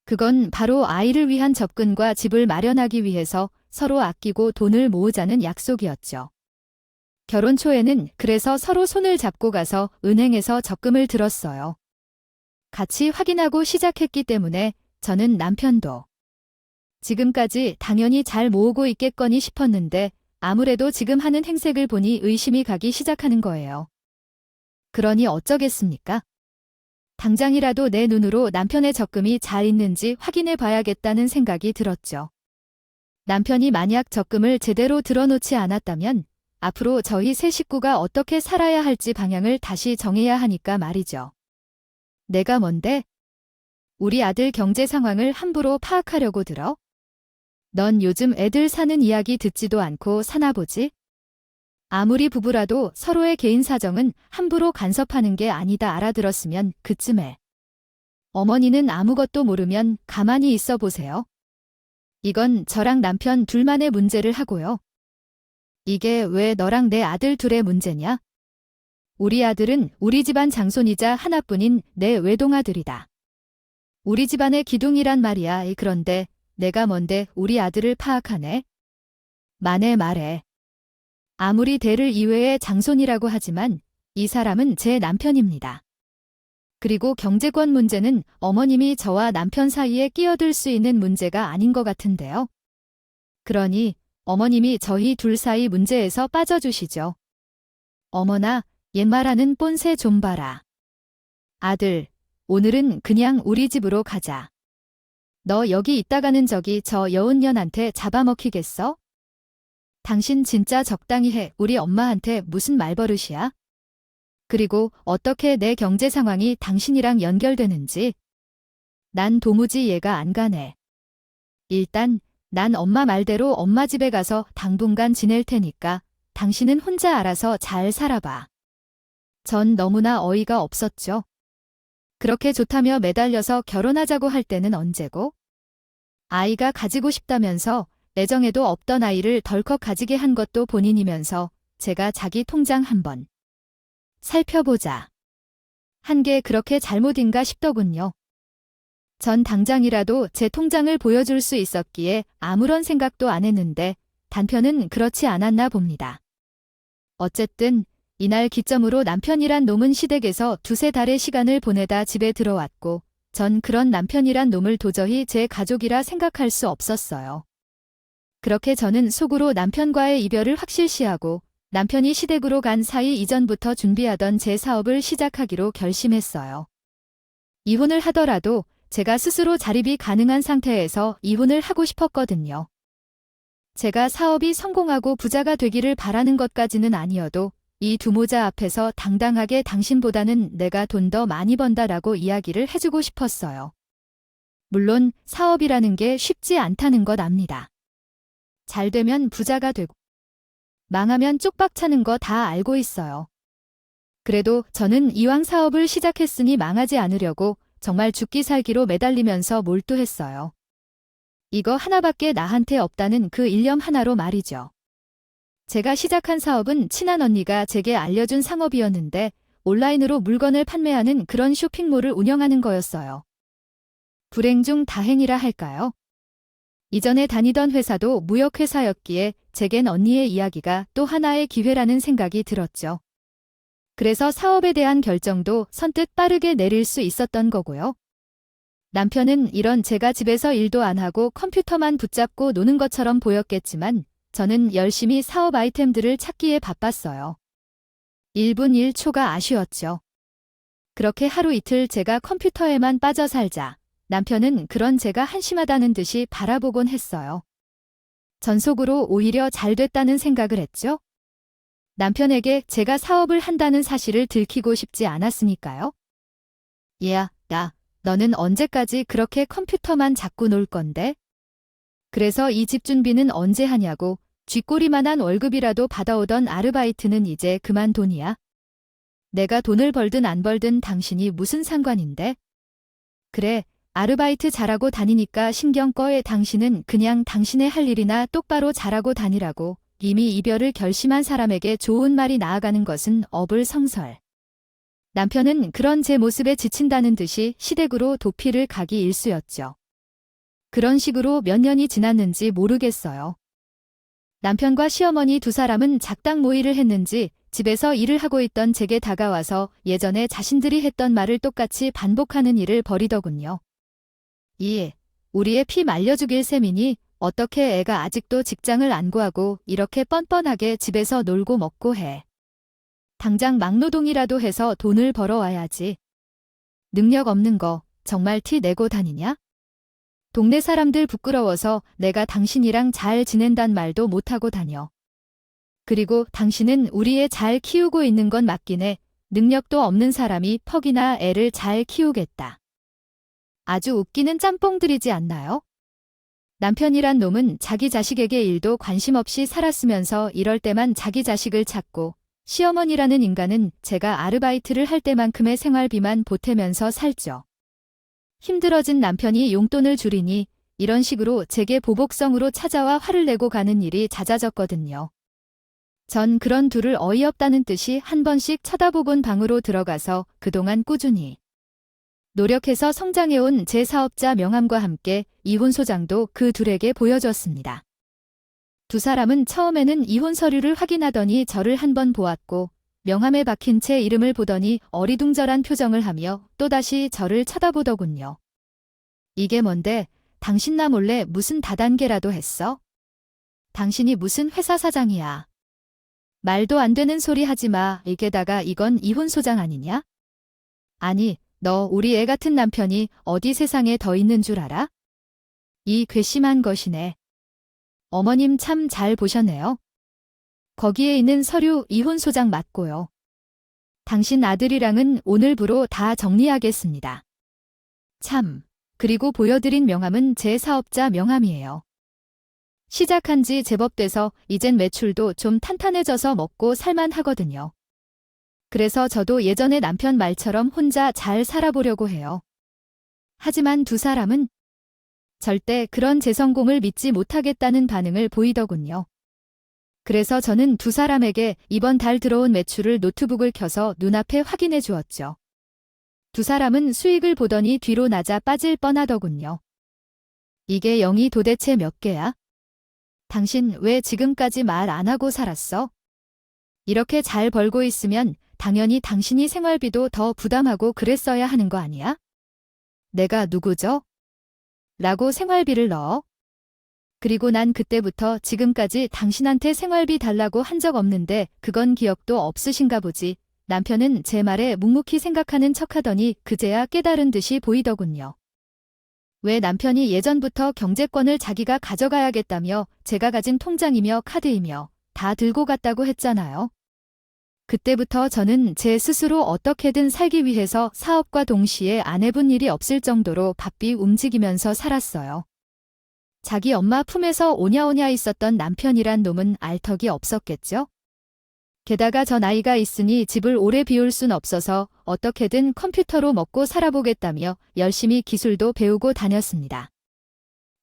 그건 바로 아이를 위한 접근과 집을 마련하기 위해서 서로 아끼고 돈을 모으자는 약속이었죠. 결혼 초에는 그래서 서로 손을 잡고 가서 은행에서 적금을 들었어요. 같이 확인하고 시작했기 때문에 저는 남편도 지금까지 당연히 잘 모으고 있겠거니 싶었는데 아무래도 지금 하는 행색을 보니 의심이 가기 시작하는 거예요. 그러니 어쩌겠습니까? 당장이라도 내 눈으로 남편의 적금이 잘 있는지 확인해 봐야겠다는 생각이 들었죠. 남편이 만약 적금을 제대로 들어놓지 않았다면 앞으로 저희 세 식구가 어떻게 살아야 할지 방향을 다시 정해야 하니까 말이죠. 내가 뭔데? 우리 아들 경제 상황을 함부로 파악하려고 들어? 넌 요즘 애들 사는 이야기 듣지도 않고 사나 보지? 아무리 부부라도 서로의 개인 사정은 함부로 간섭하는 게 아니다 알아들었으면 그쯤에. 어머니는 아무것도 모르면 가만히 있어 보세요. 이건 저랑 남편 둘만의 문제를 하고요. 이게 왜 너랑 내 아들 둘의 문제냐? 우리 아들은 우리 집안 장손이자 하나뿐인 내 외동아들이다. 우리 집안의 기둥이란 말이야. 그런데 내가 뭔데 우리 아들을 파악하네? 만에 말해. 아무리 대를 이외의 장손이라고 하지만 이 사람은 제 남편입니다. 그리고 경제권 문제는 어머님이 저와 남편 사이에 끼어들 수 있는 문제가 아닌 것 같은데요. 그러니 어머님이 저희 둘 사이 문제에서 빠져주시죠. 어머나, 옛말하는 뽐새 좀 봐라. 아들, 오늘은 그냥 우리 집으로 가자. 너 여기 있다가는 저기 저 여운년한테 잡아먹히겠어? 당신 진짜 적당히 해. 우리 엄마한테 무슨 말버릇이야? 그리고 어떻게 내 경제 상황이 당신이랑 연결되는지? 난 도무지 이해가 안 가네. 일단 난 엄마 말대로 엄마 집에 가서 당분간 지낼 테니까 당신은 혼자 알아서 잘 살아봐. 전 너무나 어이가 없었죠. 그렇게 좋다며 매달려서 결혼하자고 할 때는 언제고? 아이가 가지고 싶다면서 애정에도 없던 아이를 덜컥 가지게 한 것도 본인이면서 제가 자기 통장 한번 살펴보자. 한 게 그렇게 잘못인가 싶더군요. 전 당장이라도 제 통장을 보여줄 수 있었기에 아무런 생각도 안 했는데 단편은 그렇지 않았나 봅니다. 어쨌든 이날 기점으로 남편이란 놈은 시댁에서 두세 달의 시간을 보내다 집에 들어왔고 전 그런 남편이란 놈을 도저히 제 가족이라 생각할 수 없었어요. 그렇게 저는 속으로 남편과의 이별을 확실시하고 남편이 시댁으로 간 사이 이전부터 준비하던 제 사업을 시작하기로 결심했어요. 이혼을 하더라도 제가 스스로 자립이 가능한 상태에서 이혼을 하고 싶었거든요. 제가 사업이 성공하고 부자가 되기를 바라는 것까지는 아니어도 이 두 모자 앞에서 당당하게 당신보다는 내가 돈 더 많이 번다라고 이야기를 해주고 싶었어요. 물론 사업이라는 게 쉽지 않다는 것 압니다. 잘 되면 부자가 되고 망하면 쪽박 차는 거 다 알고 있어요. 그래도 저는 이왕 사업을 시작했으니 망하지 않으려고 정말 죽기 살기로 매달리면서 몰두했어요. 이거 하나밖에 나한테 없다는 그 일념 하나로 말이죠. 제가 시작한 사업은 친한 언니가 제게 알려준 상업이었는데 온라인으로 물건을 판매하는 그런 쇼핑몰을 운영하는 거였어요. 불행 중 다행이라 할까요? 이전에 다니던 회사도 무역회사였기에 제겐 언니의 이야기가 또 하나의 기회라는 생각이 들었죠. 그래서 사업에 대한 결정도 선뜻 빠르게 내릴 수 있었던 거고요. 남편은 이런 제가 집에서 일도 안 하고 컴퓨터만 붙잡고 노는 것처럼 보였겠지만 저는 열심히 사업 아이템들을 찾기에 바빴어요. 1분 1초가 아쉬웠죠. 그렇게 하루 이틀 제가 컴퓨터에만 빠져 살자 남편은 그런 제가 한심하다는 듯이 바라보곤 했어요. 전속으로 오히려 잘 됐다는 생각을 했죠. 남편에게 제가 사업을 한다는 사실을 들키고 싶지 않았으니까요. 얘야, 너는 언제까지 그렇게 컴퓨터만 잡고 놀 건데? 그래서 이 집 준비는 언제 하냐고 쥐꼬리만한 월급이라도 받아오던 아르바이트는 이제 그만돈이야. 내가 돈을 벌든 안 벌든 당신이 무슨 상관인데? 그래, 아르바이트 잘하고 다니니까 신경 꺼에 당신은 그냥 당신의 할 일이나 똑바로 잘하고 다니라고 이미 이별을 결심한 사람에게 좋은 말이 나아가는 것은 어불성설. 남편은 그런 제 모습에 지친다는 듯이 시댁으로 도피를 가기 일쑤였죠. 그런 식으로 몇 년이 지났는지 모르겠어요. 남편과 시어머니 두 사람은 작당 모의를 했는지 집에서 일을 하고 있던 제게 다가와서 예전에 자신들이 했던 말을 똑같이 반복하는 일을 벌이더군요. 우리의 피 말려 죽일 셈이니 어떻게 애가 아직도 직장을 안 구하고 이렇게 뻔뻔하게 집에서 놀고 먹고 해. 당장 막노동이라도 해서 돈을 벌어와야지. 능력 없는 거 정말 티 내고 다니냐? 동네 사람들 부끄러워서 내가 당신이랑 잘 지낸단 말도 못하고 다녀. 그리고 당신은 우리 애 잘 키우고 있는 건 맞긴 해. 능력도 없는 사람이 퍽이나 애를 잘 키우겠다. 아주 웃기는 짬뽕들이지 않나요? 남편이란 놈은 자기 자식에게 일도 관심 없이 살았으면서 이럴 때만 자기 자식을 찾고 시어머니라는 인간은 제가 아르바이트를 할 때만큼의 생활비만 보태면서 살죠. 힘들어진 남편이 용돈을 줄이니 이런 식으로 제게 보복성으로 찾아와 화를 내고 가는 일이 잦아졌거든요. 전 그런 둘을 어이없다는 듯이 한 번씩 쳐다보곤 방으로 들어가서 그동안 꾸준히 노력해서 성장해온 제 사업자 명함과 함께 이혼 소장도 그 둘에게 보여줬습니다. 두 사람은 처음에는 이혼 서류를 확인하더니 저를 한 번 보았고 명함에 박힌 제 이름을 보더니 어리둥절한 표정을 하며 또다시 저를 쳐다보더군요. 이게 뭔데? 당신 나 몰래 무슨 다단계라도 했어? 당신이 무슨 회사 사장이야. 말도 안 되는 소리 하지 마. 게다가 이건 이혼 소장 아니냐? 아니, 너 우리 애 같은 남편이 어디 세상에 더 있는 줄 알아? 이 괘씸한 것이네. 어머님 참 잘 보셨네요. 거기에 있는 서류 이혼 소장 맞고요. 당신 아들이랑은 오늘부로 다 정리하겠습니다. 참, 그리고 보여드린 명함은 제 사업자 명함이에요. 시작한 지 제법 돼서 이젠 매출도 좀 탄탄해져서 먹고 살만 하거든요. 그래서 저도 예전에 남편 말처럼 혼자 잘 살아보려고 해요. 하지만 두 사람은 절대 그런 제 성공을 믿지 못하겠다는 반응을 보이더군요. 그래서 저는 두 사람에게 이번 달 들어온 매출을 노트북을 켜서 눈앞에 확인해 주었죠. 두 사람은 수익을 보더니 뒤로 나자 빠질 뻔하더군요. 이게 0이 도대체 몇 개야? 당신 왜 지금까지 말 안 하고 살았어? 이렇게 잘 벌고 있으면 당연히 당신이 생활비도 더 부담하고 그랬어야 하는 거 아니야? 내가 누구죠? 라고 생활비를 넣어. 그리고 난 그때부터 지금까지 당신한테 생활비 달라고 한 적 없는데 그건 기억도 없으신가 보지. 남편은 제 말에 묵묵히 생각하는 척하더니 그제야 깨달은 듯이 보이더군요. 왜 남편이 예전부터 경제권을 자기가 가져가야겠다며 제가 가진 통장이며 카드이며 다 들고 갔다고 했잖아요. 그때부터 저는 제 스스로 어떻게든 살기 위해서 사업과 동시에 안 해본 일이 없을 정도로 바삐 움직이면서 살았어요. 자기 엄마 품에서 오냐오냐 있었던 남편이란 놈은 알턱이 없었겠죠? 게다가 저 나이가 있으니 집을 오래 비울 순 없어서 어떻게든 컴퓨터로 먹고 살아보겠다며 열심히 기술도 배우고 다녔습니다.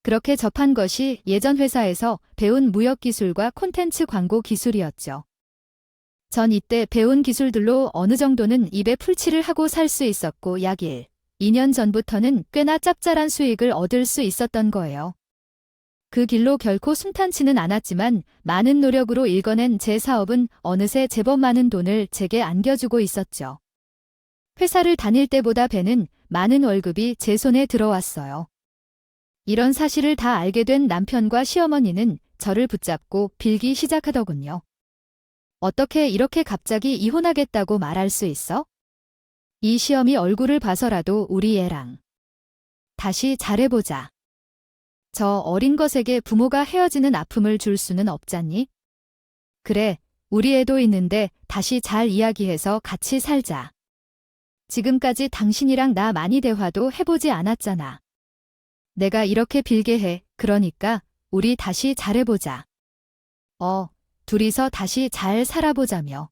그렇게 접한 것이 예전 회사에서 배운 무역기술과 콘텐츠 광고 기술이었죠. 전 이때 배운 기술들로 어느 정도는 입에 풀칠을 하고 살 수 있었고 약 2년 전부터는 꽤나 짭짤한 수익을 얻을 수 있었던 거예요. 그 길로 결코 순탄치는 않았지만 많은 노력으로 일궈낸 제 사업은 어느새 제법 많은 돈을 제게 안겨주고 있었죠. 회사를 다닐 때보다 배는 많은 월급이 제 손에 들어왔어요. 이런 사실을 다 알게 된 남편과 시어머니는 저를 붙잡고 빌기 시작하더군요. 어떻게 이렇게 갑자기 이혼하겠다고 말할 수 있어? 이 시험이 얼굴을 봐서라도 우리 애랑 다시 잘해보자. 저 어린 것에게 부모가 헤어지는 아픔을 줄 수는 없잖니? 그래, 우리 애도 있는데 다시 잘 이야기해서 같이 살자. 지금까지 당신이랑 나 많이 대화도 해보지 않았잖아. 내가 이렇게 빌게 해. 그러니까 우리 다시 잘해보자. 둘이서 다시 잘 살아보자며.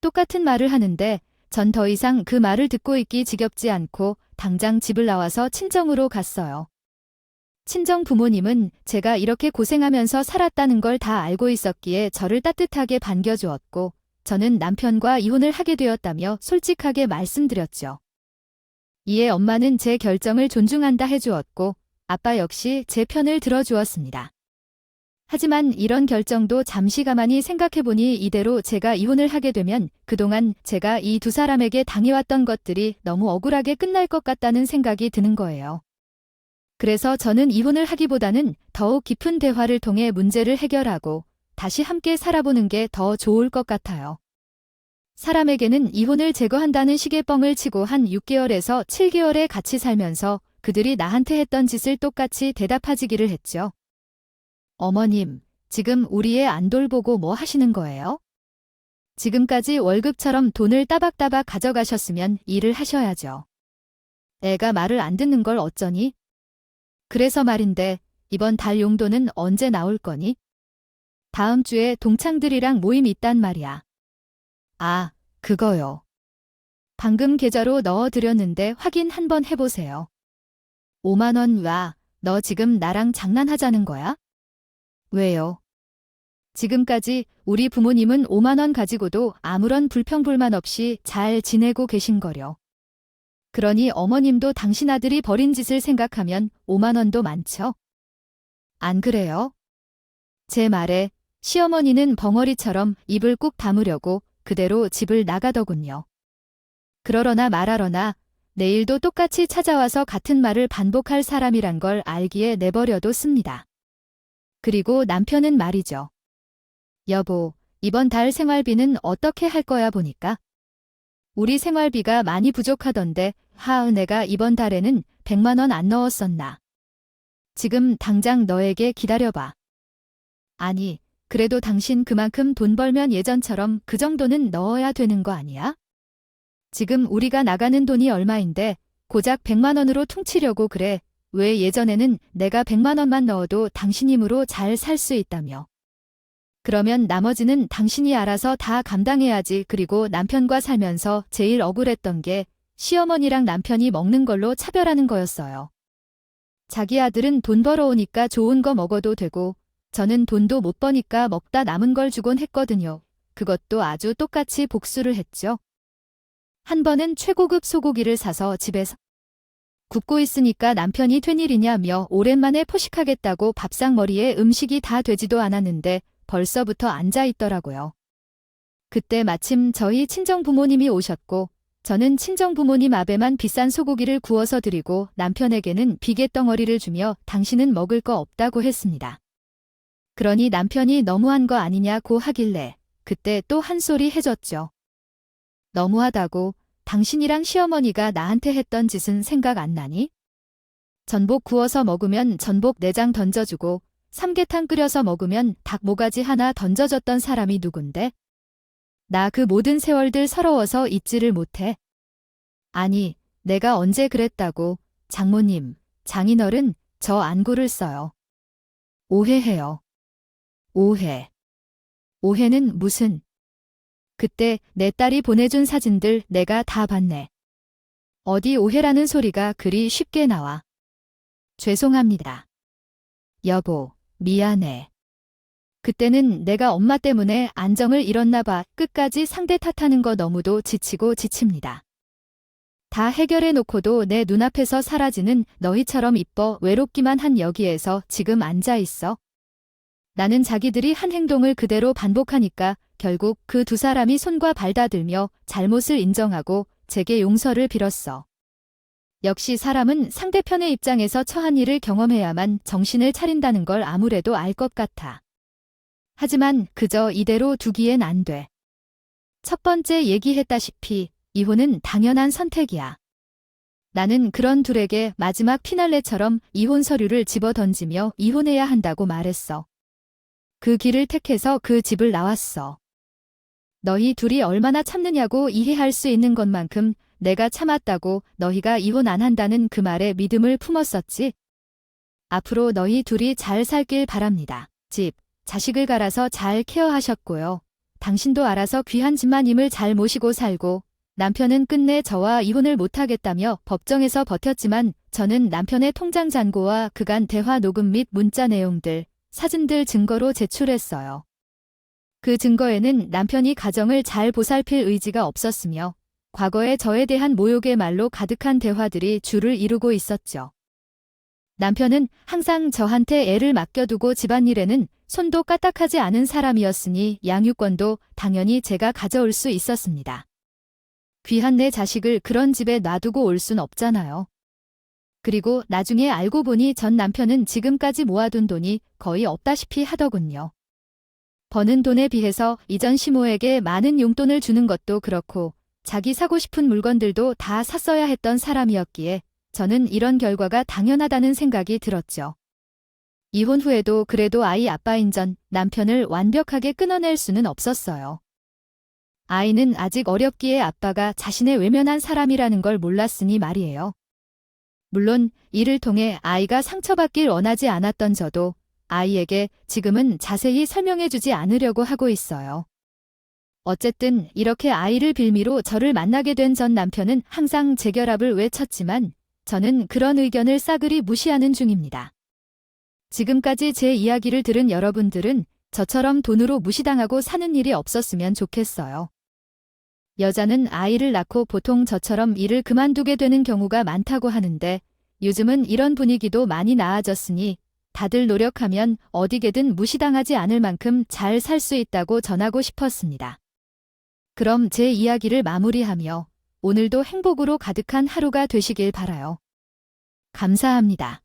똑같은 말을 하는데 전 더 이상 그 말을 듣고 있기 지겹지 않고 당장 집을 나와서 친정으로 갔어요. 친정 부모님은 제가 이렇게 고생하면서 살았다는 걸 다 알고 있었기에 저를 따뜻하게 반겨주었고 저는 남편과 이혼을 하게 되었다며 솔직하게 말씀드렸죠. 이에 엄마는 제 결정을 존중한다 해주었고 아빠 역시 제 편을 들어주었습니다. 하지만 이런 결정도 잠시 가만히 생각해보니 이대로 제가 이혼을 하게 되면 그동안 제가 이 두 사람에게 당해왔던 것들이 너무 억울하게 끝날 것 같다는 생각이 드는 거예요. 그래서 저는 이혼을 하기보다는 더욱 깊은 대화를 통해 문제를 해결하고 다시 함께 살아보는 게 더 좋을 것 같아요. 사람에게는 이혼을 제거한다는 식의 뻥을 치고 한 6개월에서 7개월에 같이 살면서 그들이 나한테 했던 짓을 똑같이 대답하지기를 했죠. 어머님, 지금 우리 애 안 돌보고 뭐 하시는 거예요? 지금까지 월급처럼 돈을 따박따박 가져가셨으면 일을 하셔야죠. 애가 말을 안 듣는 걸 어쩌니? 그래서 말인데 이번 달 용돈은 언제 나올 거니? 다음 주에 동창들이랑 모임 있단 말이야. 아, 그거요. 방금 계좌로 넣어드렸는데 확인 한번 해보세요. 5만 원 와, 너 지금 나랑 장난하자는 거야? 왜요? 지금까지 우리 부모님은 5만 원 가지고도 아무런 불평불만 없이 잘 지내고 계신 거려. 그러니 어머님도 당신 아들이 벌인 짓을 생각하면 5만 원도 많죠? 안 그래요? 제 말에 시어머니는 벙어리처럼 입을 꾹 다무려고 그대로 집을 나가더군요. 그러려나 말하려나 내일도 똑같이 찾아와서 같은 말을 반복할 사람이란 걸 알기에 내버려도 씁니다. 그리고 남편은 말이죠. 여보, 이번 달 생활비는 어떻게 할 거야 보니까? 우리 생활비가 많이 부족하던데 내가 이번 달에는 100만 원 안 넣었었나? 지금 당장 너에게 기다려봐. 아니, 그래도 당신 그만큼 돈 벌면 예전처럼 그 정도는 넣어야 되는 거 아니야? 지금 우리가 나가는 돈이 얼마인데 고작 100만 원으로 퉁치려고 그래. 왜 예전에는 내가 100만 원만 넣어도 당신 힘으로 잘 살 수 있다며. 그러면 나머지는 당신이 알아서 다 감당해야지. 그리고 남편과 살면서 제일 억울했던 게 시어머니랑 남편이 먹는 걸로 차별하는 거였어요. 자기 아들은 돈 벌어오니까 좋은 거 먹어도 되고 저는 돈도 못 버니까 먹다 남은 걸 주곤 했거든요. 그것도 아주 똑같이 복수를 했죠. 한 번은 최고급 소고기를 사서 집에서 굽고 있으니까 남편이 된 일이냐며 오랜만에 포식하겠다고 밥상머리에 음식이 다 되지도 않았는데 벌써부터 앉아 있더라고요. 그때 마침 저희 친정부모님이 오셨고 저는 친정부모님 앞에만 비싼 소고기를 구워서 드리고 남편에게는 비계덩어리를 주며 당신은 먹을 거 없다고 했습니다. 그러니 남편이 너무한 거 아니냐고 하길래 그때 또 한 소리 해줬죠. 너무하다고. 당신이랑 시어머니가 나한테 했던 짓은 생각 안 나니? 전복 구워서 먹으면 전복 내장 던져주고 삼계탕 끓여서 먹으면 닭 모가지 하나 던져줬던 사람이 누군데? 나 그 모든 세월들 서러워서 잊지를 못해. 아니, 내가 언제 그랬다고. 장모님, 장인어른, 저 안구를 써요. 오해해요. 오해. 오해는 무슨... 그때 내 딸이 보내준 사진들 내가 다 봤네. 어디 오해라는 소리가 그리 쉽게 나와. 죄송합니다. 여보, 미안해. 그때는 내가 엄마 때문에 안정을 잃었나 봐. 끝까지 상대 탓하는 거 너무도 지치고 지칩니다. 다 해결해 놓고도 내 눈앞에서 사라지는 너희처럼 이뻐 외롭기만 한 여기에서 지금 앉아 있어. 나는 자기들이 한 행동을 그대로 반복하니까 결국 그 두 사람이 손과 발 다 들며 잘못을 인정하고 제게 용서를 빌었어. 역시 사람은 상대편의 입장에서 처한 일을 경험해야만 정신을 차린다는 걸 아무래도 알 것 같아. 하지만 그저 이대로 두기엔 안 돼. 첫 번째 얘기했다시피 이혼은 당연한 선택이야. 나는 그런 둘에게 마지막 피날레처럼 이혼 서류를 집어던지며 이혼해야 한다고 말했어. 그 길을 택해서 그 집을 나왔어. 너희 둘이 얼마나 참느냐고 이해할 수 있는 것만큼 내가 참았다고 너희가 이혼 안 한다는 그 말에 믿음을 품었었지. 앞으로 너희 둘이 잘 살길 바랍니다. 집, 자식을 갈아서 잘 케어하셨고요. 당신도 알아서 귀한 집마님을 잘 모시고 살고 남편은 끝내 저와 이혼을 못하겠다며 법정에서 버텼지만 저는 남편의 통장 잔고와 그간 대화 녹음 및 문자 내용들, 사진들 증거로 제출했어요. 그 증거에는 남편이 가정을 잘 보살필 의지가 없었으며 과거에 저에 대한 모욕의 말로 가득한 대화들이 줄을 이루고 있었죠. 남편은 항상 저한테 애를 맡겨두고 집안일에는 손도 까딱하지 않은 사람이었으니 양육권도 당연히 제가 가져올 수 있었습니다. 귀한 내 자식을 그런 집에 놔두고 올 순 없잖아요. 그리고 나중에 알고 보니 전 남편은 지금까지 모아둔 돈이 거의 없다시피 하더군요. 버는 돈에 비해서 이전 시모에게 많은 용돈을 주는 것도 그렇고 자기 사고 싶은 물건들도 다 샀어야 했던 사람이었기에 저는 이런 결과가 당연하다는 생각이 들었죠. 이혼 후에도 그래도 아이 아빠인 전 남편을 완벽하게 끊어낼 수는 없었어요. 아이는 아직 어렵기에 아빠가 자신의 외면한 사람이라는 걸 몰랐으니 말이에요. 물론 이를 통해 아이가 상처받길 원하지 않았던 저도 아이에게 지금은 자세히 설명해주지 않으려고 하고 있어요. 어쨌든 이렇게 아이를 빌미로 저를 만나게 된 전 남편은 항상 재결합을 외쳤지만 저는 그런 의견을 싸그리 무시하는 중입니다. 지금까지 제 이야기를 들은 여러분들은 저처럼 돈으로 무시당하고 사는 일이 없었으면 좋겠어요. 여자는 아이를 낳고 보통 저처럼 일을 그만두게 되는 경우가 많다고 하는데 요즘은 이런 분위기도 많이 나아졌으니 다들 노력하면 어디게든 무시당하지 않을 만큼 잘 살 수 있다고 전하고 싶었습니다. 그럼 제 이야기를 마무리하며 오늘도 행복으로 가득한 하루가 되시길 바라요. 감사합니다.